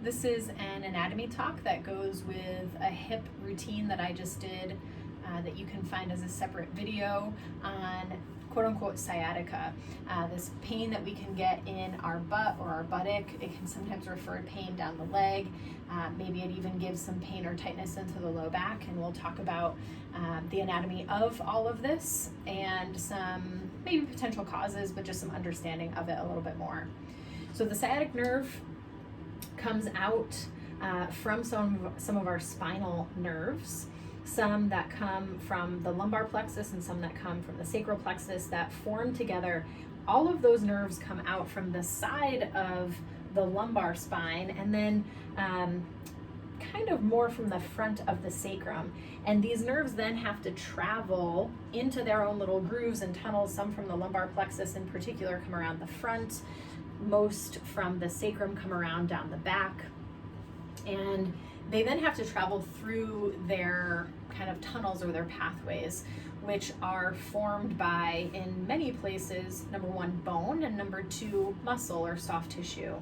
This is an anatomy talk that goes with a hip routine that I just did that you can find as a separate video on quote-unquote sciatica, this pain that we can get in our butt or our buttock. It can sometimes refer to pain down the leg. Maybe it even gives some pain or tightness into the low back, and we'll talk about the anatomy of all of this and some maybe potential causes, but just some understanding of it a little bit more. So the sciatic nerve comes out from some of our spinal nerves, some that come from the lumbar plexus and some that come from the sacral plexus that form together. All of those nerves come out from the side of the lumbar spine and then kind of more from the front of the sacrum. And these nerves then have to travel into their own little grooves and tunnels. Some from the lumbar plexus in particular come around the front. Most from the sacrum come around down the back. And they then have to travel through their kind of tunnels or their pathways, which are formed by, in many places, number one, bone, and number two, muscle or soft tissue.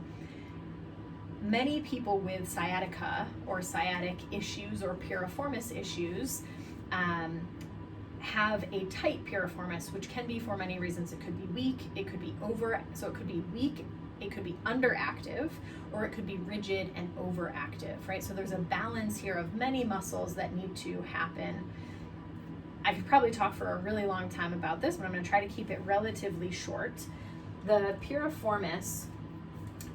Many people with sciatica or sciatic issues or piriformis issues have a tight piriformis, which can be for many reasons. It could be weak, it could be so it could be weak, it could be underactive, or it could be rigid and overactive, right? So there's a balance here of many muscles that need to happen. I could probably talk for a really long time about this, but I'm going to try to keep it relatively short. The piriformis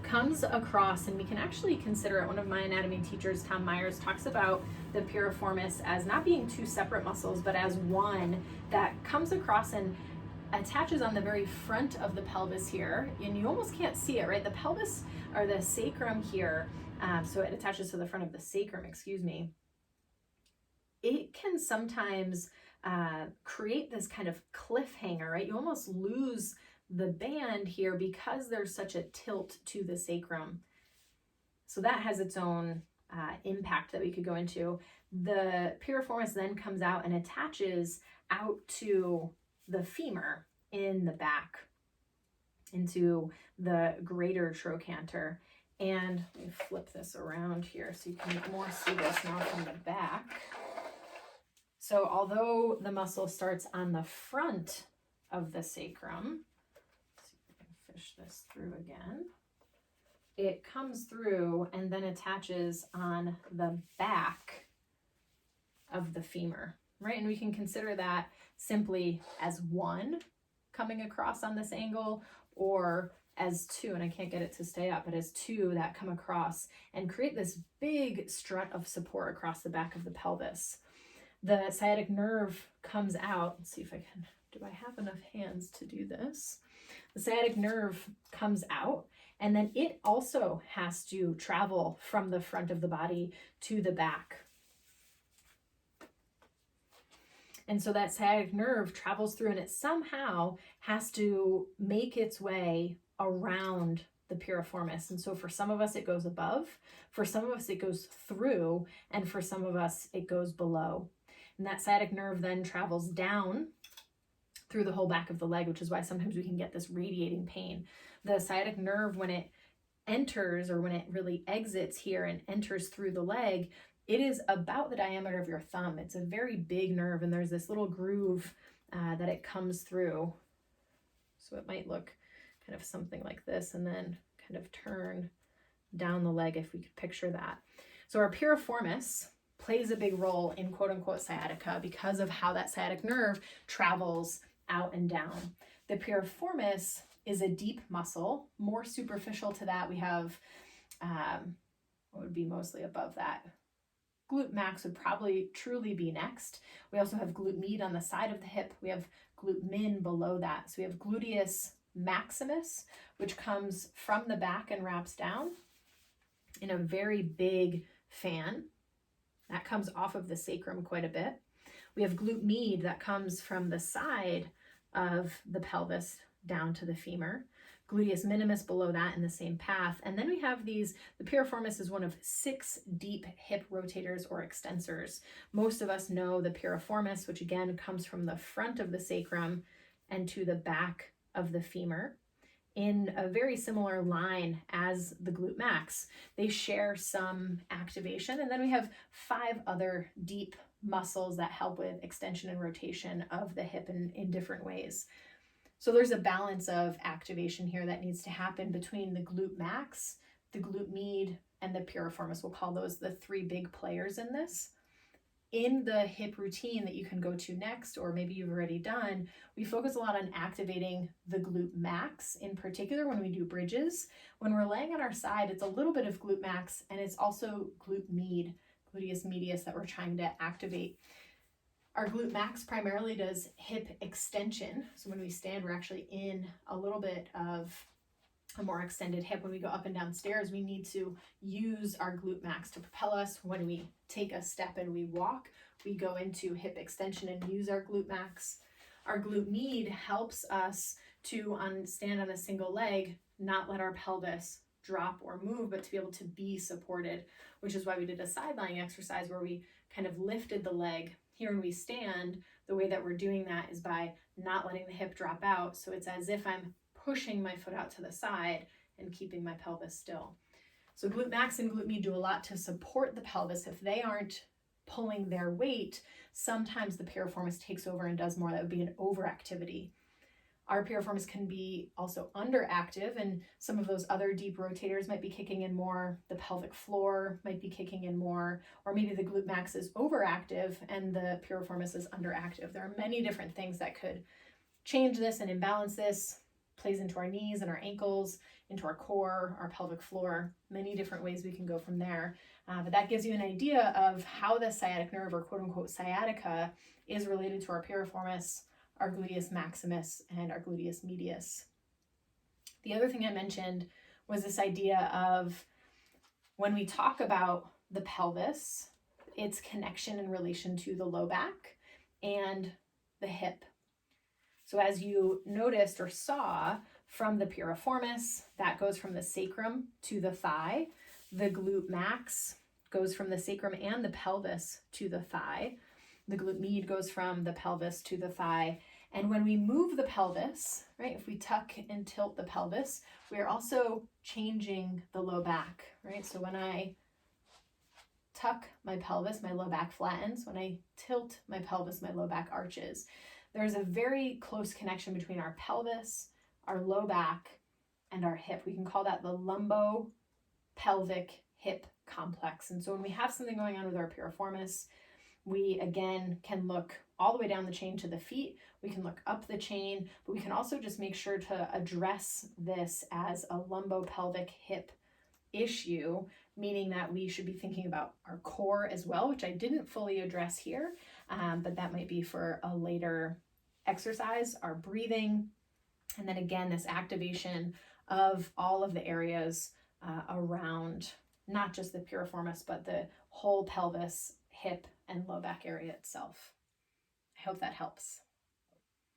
comes across, and we can actually consider it, one of my anatomy teachers, Tom Myers, talks about the piriformis as not being two separate muscles, but as one that comes across and attaches on the very front of the pelvis here, and you almost can't see it, right? The pelvis or the sacrum here, so it attaches to the front of the sacrum, it can sometimes create this kind of cliffhanger, right? You almost lose the band here because there's such a tilt to the sacrum. So that has its own impact that we could go into. The piriformis then comes out and attaches out to the femur in the back into the greater trochanter. And let me flip this around here so you can more see this now from the back. So although the muscle starts on the front of the sacrum, let's see if I can fish this through again. It comes through and then attaches on the back of the femur, right? And we can consider that simply as one coming across on this angle, or as two, and I can't get it to stay up, but as two that come across and create this big strut of support across the back of the pelvis. The sciatic nerve comes out. Let's see if I can, do I have enough hands to do this? The sciatic nerve comes out, and then it also has to travel from the front of the body to the back. And so that sciatic nerve travels through, and it somehow has to make its way around the piriformis. And so for some of us, it goes above, for some of us, it goes through, and for some of us, it goes below. And that sciatic nerve then travels down through the whole back of the leg, which is why sometimes we can get this radiating pain. The sciatic nerve, when it enters, or when it really exits here and enters through the leg, it is about the diameter of your thumb. It's a very big nerve, and there's this little groove that it comes through. So it might look kind of something like this, and then kind of turn down the leg if we could picture that. So our piriformis plays a big role in quote-unquote sciatica because of how that sciatic nerve travels out and down. The piriformis is a deep muscle. More superficial to that, we have what would be mostly above that. Glute max would probably truly be next. We also have glute med on the side of the hip. We have glute min below that. So we have gluteus maximus, which comes from the back and wraps down in a very big fan. That comes off of the sacrum quite a bit. We have glute med that comes from the side of the pelvis down to the femur. Gluteus minimus below that in the same path. And then we have the piriformis is one of 6 deep hip rotators or extensors. Most of us know the piriformis, which again comes from the front of the sacrum and to the back of the femur. in a very similar line as the glute max. They share some activation, and then we have 5 other deep muscles that help with extension and rotation of the hip in different ways. So there's a balance of activation here that needs to happen between the glute max, the glute med, and the piriformis. We'll call those the 3 big players in this. In the hip routine that you can go to next, or maybe you've already done, we focus a lot on activating the glute max, in particular when we do bridges. When we're laying on our side, it's a little bit of glute max, and it's also glute med, gluteus medius, that we're trying to activate. Our glute max primarily does hip extension. So when we stand, we're actually in a little bit of a more extended hip. When we go up and down stairs, we need to use our glute max to propel us. When we take a step and we walk, we go into hip extension and use our glute max. Our glute med helps us to stand on a single leg, not let our pelvis drop or move, but to be able to be supported, which is why we did a side lying exercise where we kind of lifted the leg. Here when we stand, the way that we're doing that is by not letting the hip drop out. So it's as if I'm pushing my foot out to the side and keeping my pelvis still. So glute max and glute med do a lot to support the pelvis. If they aren't pulling their weight, sometimes the piriformis takes over and does more. That would be an overactivity. Our piriformis can be also underactive, and some of those other deep rotators might be kicking in more. The pelvic floor might be kicking in more, or maybe the glute max is overactive and the piriformis is underactive. There are many different things that could change this and imbalance this. Plays into our knees and our ankles, into our core, our pelvic floor, many different ways we can go from there. But that gives you an idea of how the sciatic nerve, or quote unquote sciatica, is related to our piriformis, our gluteus maximus, and our gluteus medius. The other thing I mentioned was this idea of when we talk about the pelvis, its connection in relation to the low back and the hip. So as you noticed or saw from the piriformis, that goes from the sacrum to the thigh. The glute max goes from the sacrum and the pelvis to the thigh. The glute med goes from the pelvis to the thigh. And when we move the pelvis, right, if we tuck and tilt the pelvis, we are also changing the low back, right? So when I tuck my pelvis, my low back flattens. When I tilt my pelvis, my low back arches. There's a very close connection between our pelvis, our low back, and our hip. We can call that the lumbo-pelvic-hip complex. And so when we have something going on with our piriformis, we again can look all the way down the chain to the feet. We can look up the chain, but we can also just make sure to address this as a lumbo-pelvic-hip issue, meaning that we should be thinking about our core as well, which I didn't fully address here, but that might be for a later exercise, our breathing, and then again, this activation of all of the areas around not just the piriformis, but the whole pelvis, hip, and low back area itself. I hope that helps.